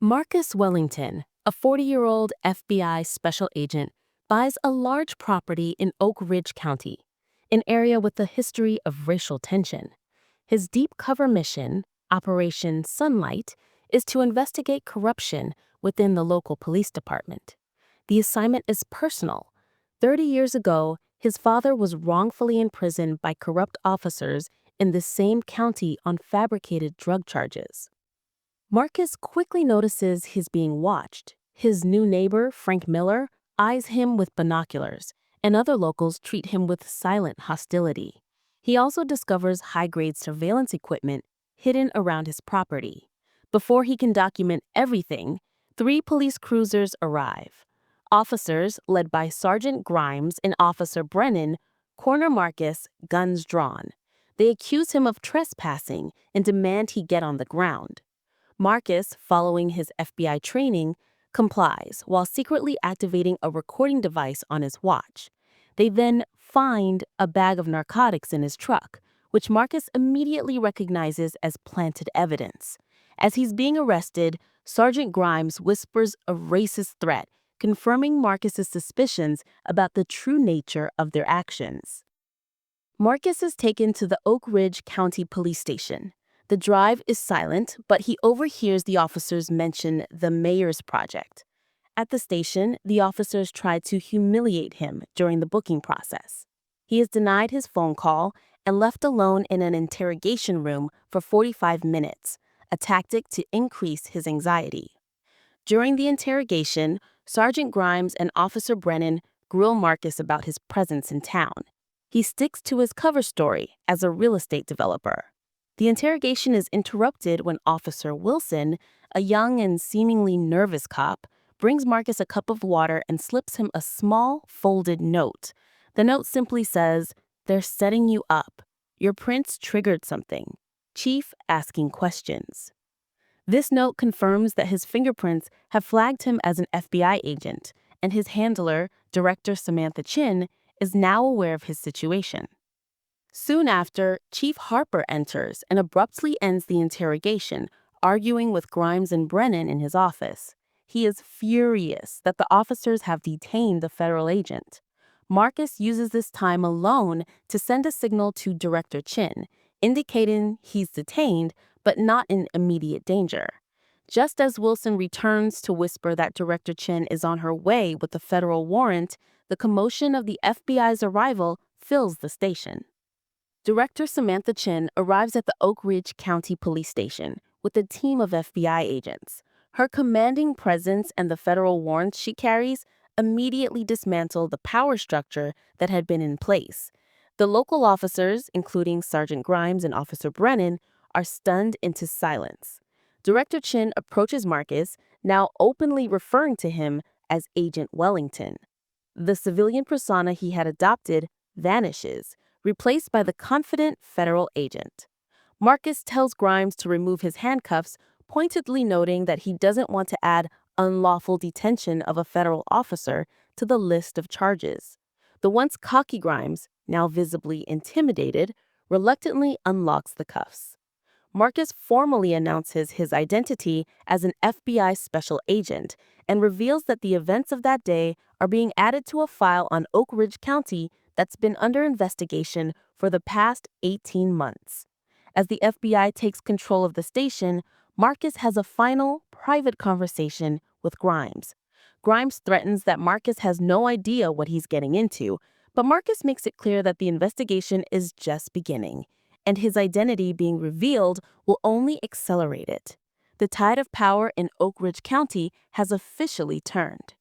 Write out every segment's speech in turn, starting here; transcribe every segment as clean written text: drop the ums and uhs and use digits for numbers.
Marcus Wellington, a 40-year-old FBI special agent, buys a large property in Oak Ridge County, an area with a history of racial tension. His deep cover mission, Operation Sunlight, is to investigate corruption within the local police department. The assignment is personal. 30 years ago, his father was wrongfully imprisoned by corrupt officers in the same county on fabricated drug charges. Marcus quickly notices he's being watched. His new neighbor, Frank Miller, eyes him with binoculars, and other locals treat him with silent hostility. He also discovers high-grade surveillance equipment hidden around his property. Before he can document everything, 3 police cruisers arrive. Officers, led by Sergeant Grimes and Officer Brennan, corner Marcus, guns drawn. They accuse him of trespassing and demand he get on the ground. Marcus, following his FBI training, complies while secretly activating a recording device on his watch. They then find a bag of narcotics in his truck, which Marcus immediately recognizes as planted evidence. As he's being arrested, Sergeant Grimes whispers a racist threat, confirming Marcus's suspicions about the true nature of their actions. Marcus is taken to the Oak Ridge County Police Station. The drive is silent, but he overhears the officers mention the mayor's project. At the station, the officers try to humiliate him during the booking process. He is denied his phone call and left alone in an interrogation room for 45 minutes, a tactic to increase his anxiety. During the interrogation, Sergeant Grimes and Officer Brennan grill Marcus about his presence in town. He sticks to his cover story as a real estate developer. The interrogation is interrupted when Officer Wilson, a young and seemingly nervous cop, brings Marcus a cup of water and slips him a small, folded note. The note simply says, "They're setting you up. Your prints triggered something. Chief asking questions." This note confirms that his fingerprints have flagged him as an FBI agent, and his handler, Director Samantha Chin, is now aware of his situation. Soon after, Chief Harper enters and abruptly ends the interrogation, arguing with Grimes and Brennan in his office. He is furious that the officers have detained the federal agent. Marcus uses this time alone to send a signal to Director Chin, indicating he's detained but not in immediate danger. Just as Wilson returns to whisper that Director Chin is on her way with a federal warrant, the commotion of the FBI's arrival fills the station. Director Samantha Chin arrives at the Oak Ridge County Police Station with a team of FBI agents. Her commanding presence and the federal warrants she carries immediately dismantle the power structure that had been in place. The local officers, including Sergeant Grimes and Officer Brennan, are stunned into silence. Director Chin approaches Marcus, now openly referring to him as Agent Wellington. The civilian persona he had adopted vanishes, replaced by the confident federal agent. Marcus tells Grimes to remove his handcuffs, pointedly noting that he doesn't want to add unlawful detention of a federal officer to the list of charges. The once cocky Grimes, now visibly intimidated, reluctantly unlocks the cuffs. Marcus formally announces his identity as an FBI special agent and reveals that the events of that day are being added to a file on Oak Ridge County that's been under investigation for the past 18 months. As the FBI takes control of the station, Marcus has a final, private conversation with Grimes. Grimes threatens that Marcus has no idea what he's getting into, but Marcus makes it clear that the investigation is just beginning, and his identity being revealed will only accelerate it. The tide of power in Oak Ridge County has officially turned.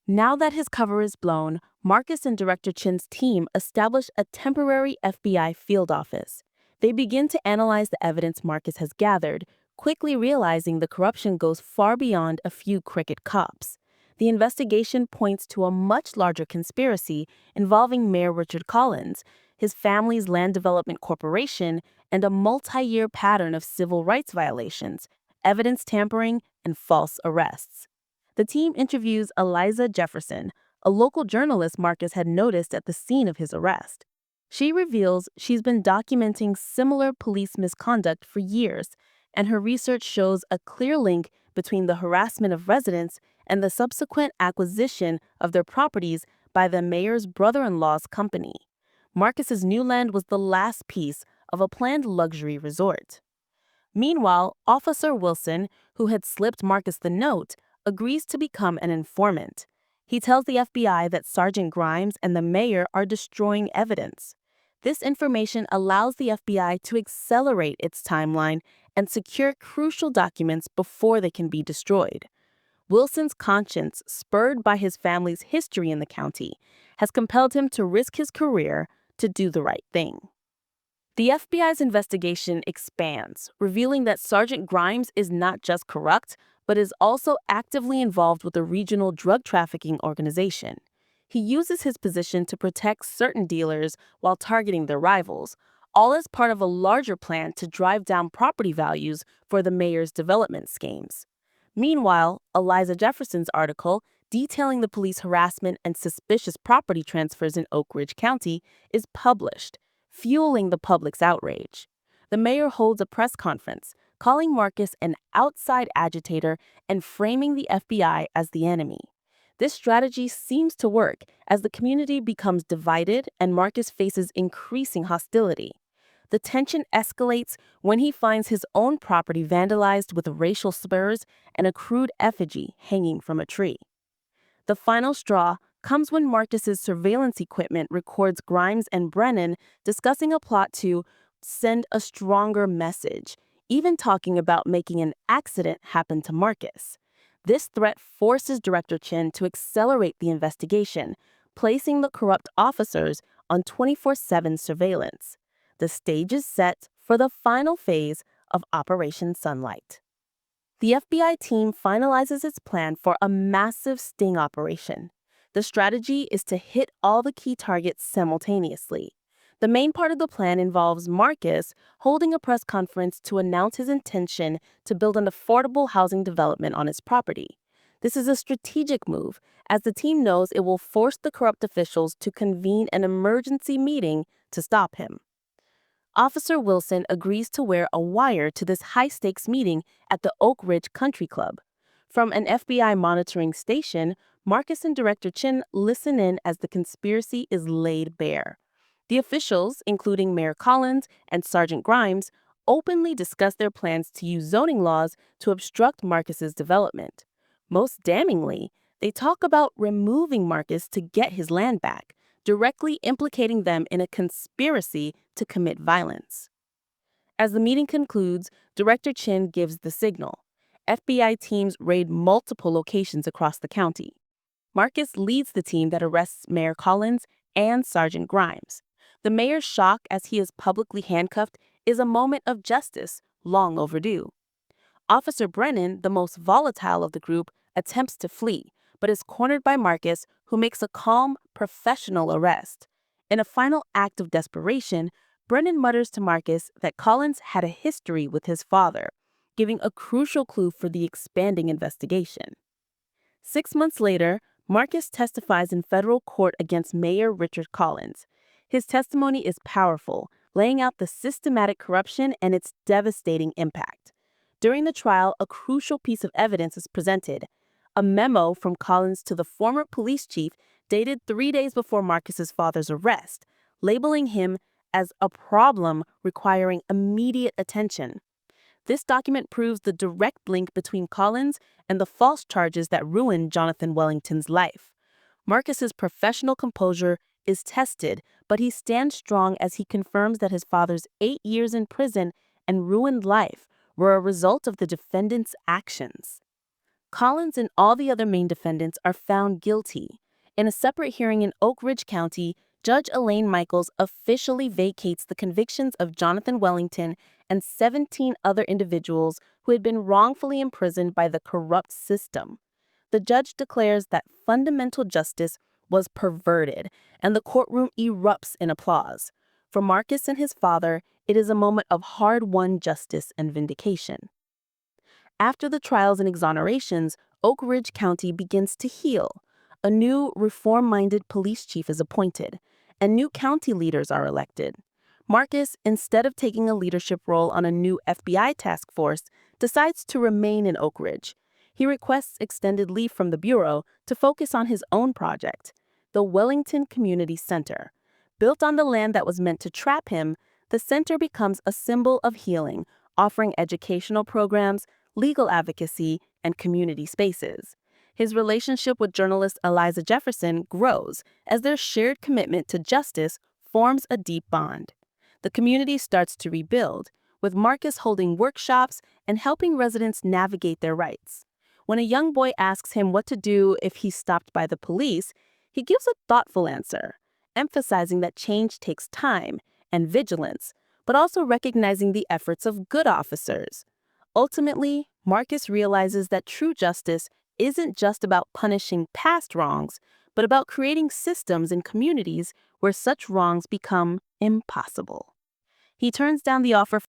Now that his cover is blown, Marcus and Director Chin's team establish a temporary FBI field office. They begin to analyze the evidence Marcus has gathered, quickly realizing the corruption goes far beyond a few crooked cops. The investigation points to a much larger conspiracy involving Mayor Richard Collins, his family's land development corporation, and a multi-year pattern of civil rights violations, evidence tampering, and false arrests. The team interviews Eliza Jefferson, a local journalist Marcus had noticed at the scene of his arrest. She reveals she's been documenting similar police misconduct for years, and her research shows a clear link between the harassment of residents and the subsequent acquisition of their properties by the mayor's brother-in-law's company. Marcus's new land was the last piece of a planned luxury resort. Meanwhile, Officer Wilson, who had slipped Marcus the note, agrees to become an informant. He tells the FBI that Sergeant Grimes and the mayor are destroying evidence. This information allows the FBI to accelerate its timeline and secure crucial documents before they can be destroyed. Wilson's conscience, spurred by his family's history in the county, has compelled him to risk his career to do the right thing. The FBI's investigation expands, revealing that Sergeant Grimes is not just corrupt, but is also actively involved with a regional drug trafficking organization. He uses his position to protect certain dealers while targeting their rivals, all as part of a larger plan to drive down property values for the mayor's development schemes. Meanwhile, Eliza Jefferson's article detailing the police harassment and suspicious property transfers in Oak Ridge County is published, fueling the public's outrage. The mayor holds a press conference, calling Marcus an outside agitator and framing the FBI as the enemy. This strategy seems to work as the community becomes divided and Marcus faces increasing hostility. The tension escalates when he finds his own property vandalized with racial slurs and a crude effigy hanging from a tree. The final straw comes when Marcus's surveillance equipment records Grimes and Brennan discussing a plot to send a stronger message, even talking about making an accident happen to Marcus. This threat forces Director Chin to accelerate the investigation, placing the corrupt officers on 24/7 surveillance. The stage is set for the final phase of Operation Sunlight. The FBI team finalizes its plan for a massive sting operation. The strategy is to hit all the key targets simultaneously. The main part of the plan involves Marcus holding a press conference to announce his intention to build an affordable housing development on his property. This is a strategic move, as the team knows it will force the corrupt officials to convene an emergency meeting to stop him. Officer Wilson agrees to wear a wire to this high-stakes meeting at the Oak Ridge Country Club. From an FBI monitoring station, Marcus and Director Chin listen in as the conspiracy is laid bare. The officials, including Mayor Collins and Sergeant Grimes, openly discuss their plans to use zoning laws to obstruct Marcus's development. Most damningly, they talk about removing Marcus to get his land back, directly implicating them in a conspiracy to commit violence. As the meeting concludes, Director Chin gives the signal. FBI teams raid multiple locations across the county. Marcus leads the team that arrests Mayor Collins and Sergeant Grimes. The mayor's shock as he is publicly handcuffed is a moment of justice long overdue. Officer Brennan, the most volatile of the group, attempts to flee, but is cornered by Marcus, who makes a calm, professional arrest. In a final act of desperation, Brennan mutters to Marcus that Collins had a history with his father, giving a crucial clue for the expanding investigation. 6 months later, Marcus testifies in federal court against Mayor Richard Collins. His testimony is powerful, laying out the systematic corruption and its devastating impact. During the trial, a crucial piece of evidence is presented: a memo from Collins to the former police chief dated 3 days before Marcus's father's arrest, labeling him as a problem requiring immediate attention. This document proves the direct link between Collins and the false charges that ruined Jonathan Wellington's life. Marcus's professional composure is tested, but he stands strong as he confirms that his father's 8 years in prison and ruined life were a result of the defendant's actions. Collins and all the other main defendants are found guilty. In a separate hearing in Oak Ridge County, Judge Elaine Michaels officially vacates the convictions of Jonathan Wellington and 17 other individuals who had been wrongfully imprisoned by the corrupt system. The judge declares that fundamental justice was perverted, and the courtroom erupts in applause. For Marcus and his father, it is a moment of hard-won justice and vindication. After the trials and exonerations, Oak Ridge County begins to heal. A new, reform-minded police chief is appointed, and new county leaders are elected. Marcus, instead of taking a leadership role on a new FBI task force, decides to remain in Oak Ridge. He requests extended leave from the Bureau to focus on his own project, the Wellington Community Center. Built on the land that was meant to trap him, the center becomes a symbol of healing, offering educational programs, legal advocacy, and community spaces. His relationship with journalist Eliza Jefferson grows as their shared commitment to justice forms a deep bond. The community starts to rebuild, with Marcus holding workshops and helping residents navigate their rights. When a young boy asks him what to do if he's stopped by the police, he gives a thoughtful answer, emphasizing that change takes time and vigilance, but also recognizing the efforts of good officers. Ultimately, Marcus realizes that true justice isn't just about punishing past wrongs, but about creating systems and communities where such wrongs become impossible. He turns down the offer